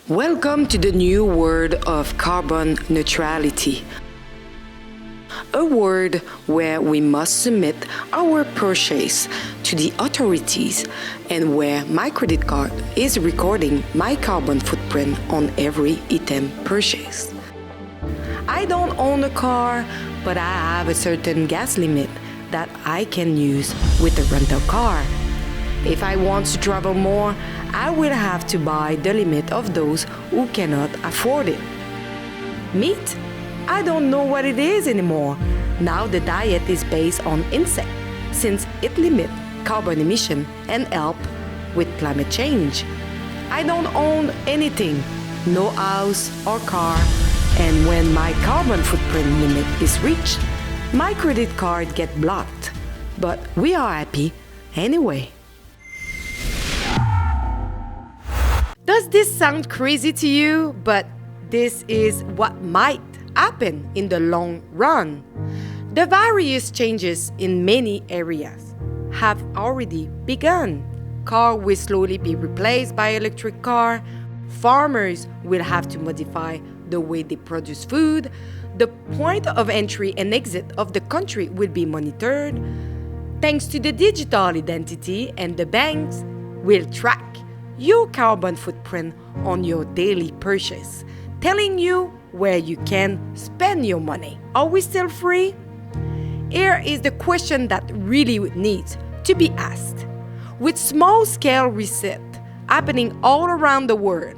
Welcome to the new world of carbon neutrality. A world where we must submit our purchase to the authorities and where my credit card is recording my carbon footprint on every item purchased. I don't own a car, but I have a certain gas limit that I can use with a rental car. If I want to travel more, I will have to buy the limit of those who cannot afford it. Meat? I don't know what it is anymore. Now the diet is based on insect, since it limits carbon emission and help with climate change. I don't own anything, no house or car, and when my carbon footprint limit is reached, my credit card gets blocked. But we are happy anyway. Does this sound crazy to you? But this is what might happen in the long run. The various changes in many areas have already begun. Cars will slowly be replaced by electric cars. Farmers will have to modify the way they produce food. The point of entry and exit of the country will be monitored. Thanks to the digital identity, and the banks will track your carbon footprint on your daily purchase, telling you where you can spend your money. Are we still free? Here is the question that really needs to be asked. With small-scale reset happening all around the world,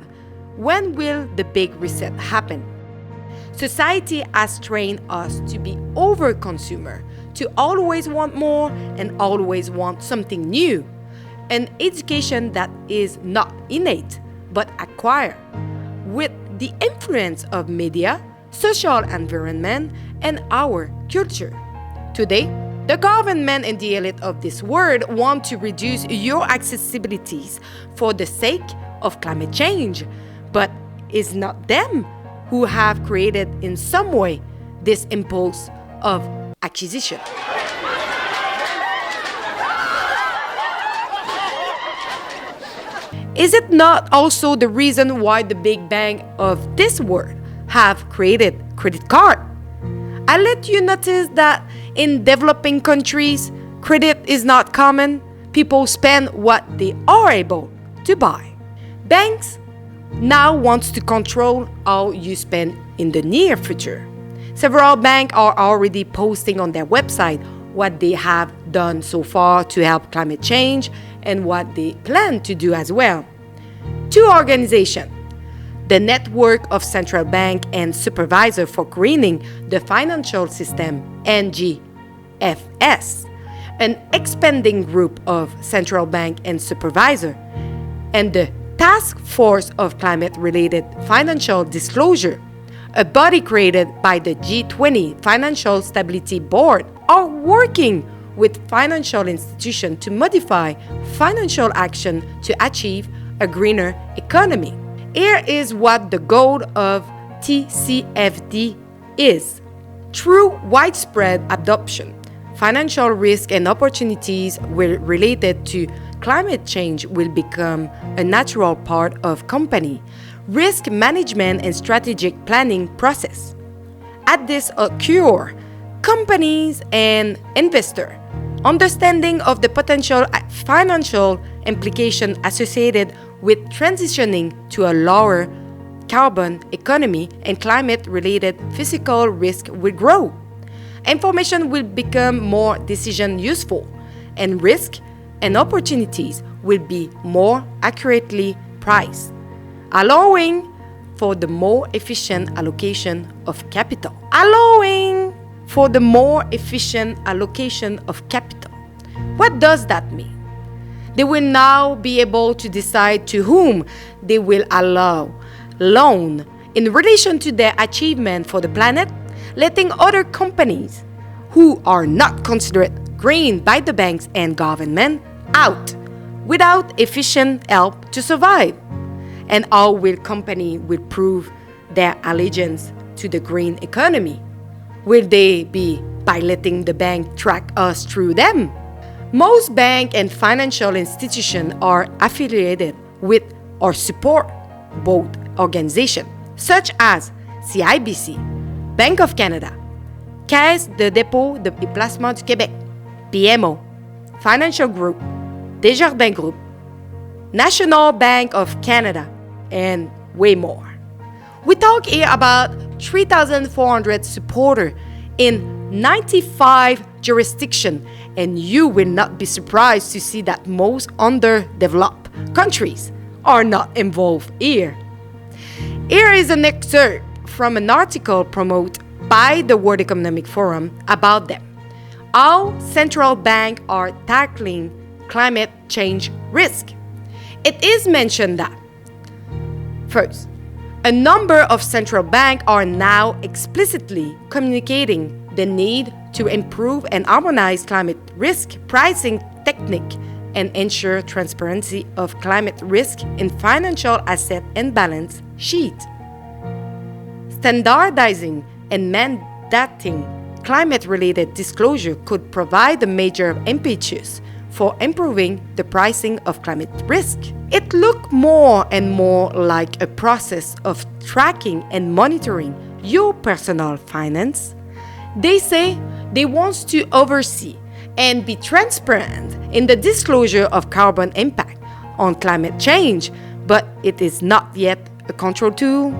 when will the big reset happen? Society has trained us to be over-consumer, to always want more and always want something new. An education that is not innate but acquired with the influence of media, social environment, and our culture. Today, the government and the elite of this world want to reduce your accessibilities for the sake of climate change, but it's not them who have created in some way this impulse of acquisition. Is it not also the reason why the big bank of this world have created credit card? I let you notice that in developing countries, credit is not common. People spend what they are able to buy. Banks now wants to control how you spend in the near future. Several banks are already posting on their website what they have done so far to help climate change and what they plan to do as well. Two organizations, the Network of Central Bank and Supervisor for Greening the Financial System, NGFS, an expanding group of central bank and supervisor, and the Task Force of Climate-Related Financial Disclosure, a body created by the G20 Financial Stability Board, are working with financial institutions to modify financial action to achieve a greener economy. Here is what the goal of TCFD is. Through widespread adoption, financial risk and opportunities related to climate change will become a natural part of company risk management and strategic planning process. At this occur, companies and investors understanding of the potential financial implication associated with transitioning to a lower carbon economy and climate-related physical risk will grow. Information will become more decision useful, and risk and opportunities will be more accurately priced, allowing for the more efficient allocation of capital. What does that mean? They will now be able to decide to whom they will allow loan in relation to their achievement for the planet, letting other companies who are not considered green by the banks and government out without efficient help to survive. And how will company will prove their allegiance to the green economy? Will they be by letting the bank track us through them? Most bank and financial institutions are affiliated with or support both organizations such as CIBC, Bank of Canada, Caisse de dépôt et placement du Québec, BMO, Financial Group, Desjardins Group, National Bank of Canada, and way more. We talk here about 3,400 supporters in 95 jurisdictions, and you will not be surprised to see that most underdeveloped countries are not involved here. Here is an excerpt from an article promoted by the World Economic Forum about them. How central banks are tackling climate change risk. It is mentioned that, first, a number of central banks are now explicitly communicating the need to improve and harmonize climate risk pricing technique and ensure transparency of climate risk in financial asset and balance sheet. Standardizing and mandating climate-related disclosure could provide a major impetus for improving the pricing of climate risk. It looks more and more like a process of tracking and monitoring your personal finance. They say they want to oversee and be transparent in the disclosure of carbon impact on climate change, but it is not yet a control tool.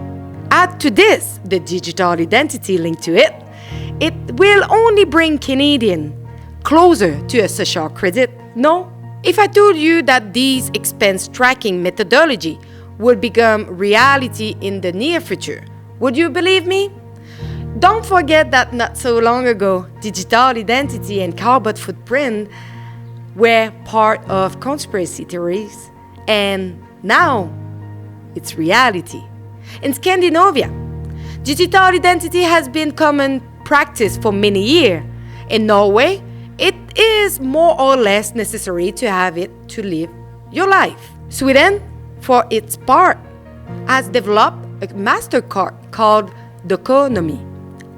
Add to this the digital identity linked to it. It will only bring Canadians closer to a social credit. No? If I told you that these expense tracking methodology would become reality in the near future, would you believe me? Don't forget that not so long ago, digital identity and carbon footprint were part of conspiracy theories, and now it's reality. In Scandinavia, digital identity has been common practice for many years. In Norway, it is more or less necessary to have it to live your life. Sweden, for its part, has developed a MasterCard called Doconomy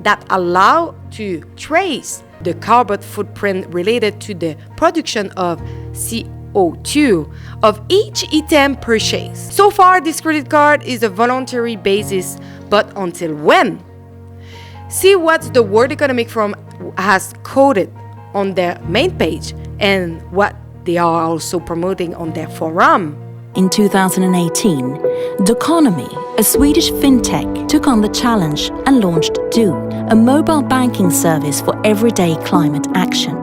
that allows to trace the carbon footprint related to the production of CO2 of each item purchased. So far, this credit card is a voluntary basis, but until when? See what the World Economic Forum has quoted on their main page and what they are also promoting on their forum. In 2018, Doconomy, a Swedish fintech, took on the challenge and launched Do, a mobile banking service for everyday climate action.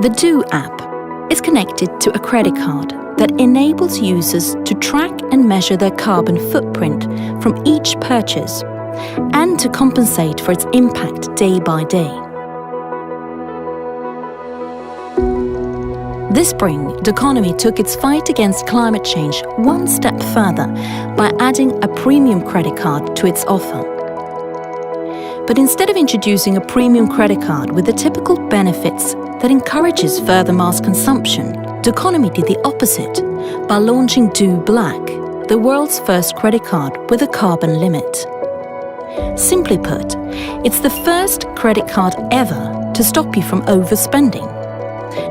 The Do app is connected to a credit card that enables users to track and measure their carbon footprint from each purchase and to compensate for its impact day by day. This spring, Doconomy took its fight against climate change one step further by adding a premium credit card to its offer. But instead of introducing a premium credit card with the typical benefits that encourages further mass consumption, Doconomy did the opposite by launching Do Black, the world's first credit card with a carbon limit. Simply put, it's the first credit card ever to stop you from overspending.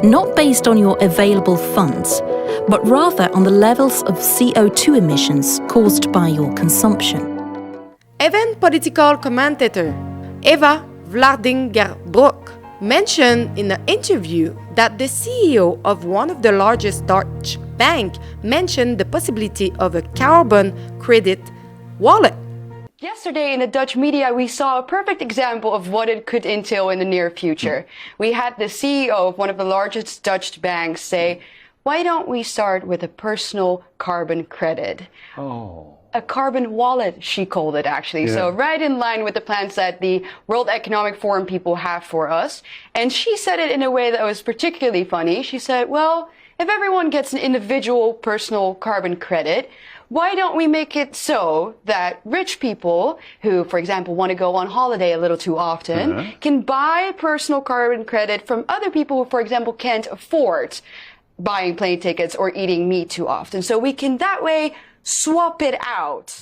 Not based on your available funds, but rather on the levels of CO2 emissions caused by your consumption. Even political commentator Eva Vlaardingerbroek mentioned in an interview that the CEO of one of the largest Dutch banks mentioned the possibility of a carbon credit wallet. Yesterday in the Dutch media, we saw a perfect example of what it could entail in the near future. We had the CEO of one of the largest Dutch banks say, why don't we start with a personal carbon credit? Oh. A carbon wallet, she called it actually. Yeah. So right in line with the plans that the World Economic Forum people have for us. And she said it in a way that was particularly funny. She said, well, if everyone gets an individual personal carbon credit, why don't we make it so that rich people who, for example, want to go on holiday a little too often can buy personal carbon credit from other people who, for example, can't afford buying plane tickets or eating meat too often. So we can that way swap it out.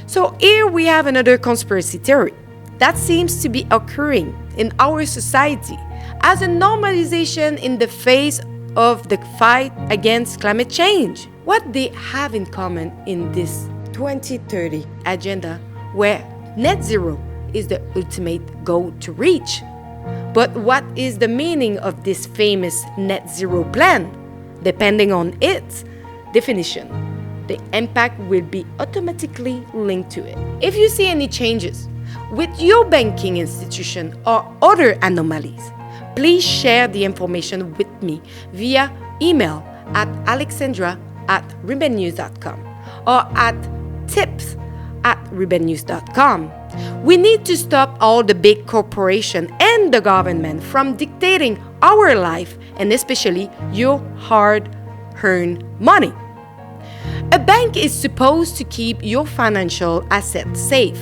So here we have another conspiracy theory that seems to be occurring in our society as a normalization in the face of the fight against climate change. What they have in common in this 2030 agenda where net zero is the ultimate goal to reach. But what is the meaning of this famous net zero plan? Depending on its definition, the impact will be automatically linked to it. If you see any changes with your banking institution or other anomalies, please share the information with me via email at alexandra@ribennews.com or at tips@ribennews.com. We need to stop all the big corporations and the government from dictating our life and especially your hard-earned money. A bank is supposed to keep your financial assets safe,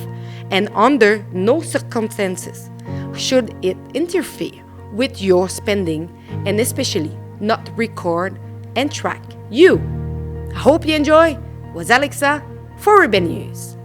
and under no circumstances should it interfere with your spending and especially not record and track you. I hope you enjoy. Was Alexa for Riben News.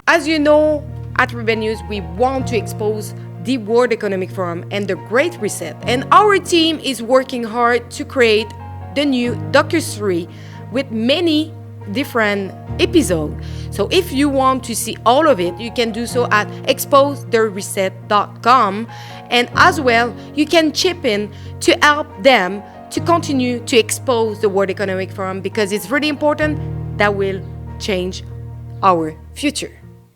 As you know, at Riben News, we want to expose the World Economic Forum and the Great Reset. And our team is working hard to create the new docuseries with many different episodes. So if you want to see all of it, you can do so at exposethereset.com. And as well, you can chip in to help them to continue to expose the World Economic Forum because it's really important that will change our future.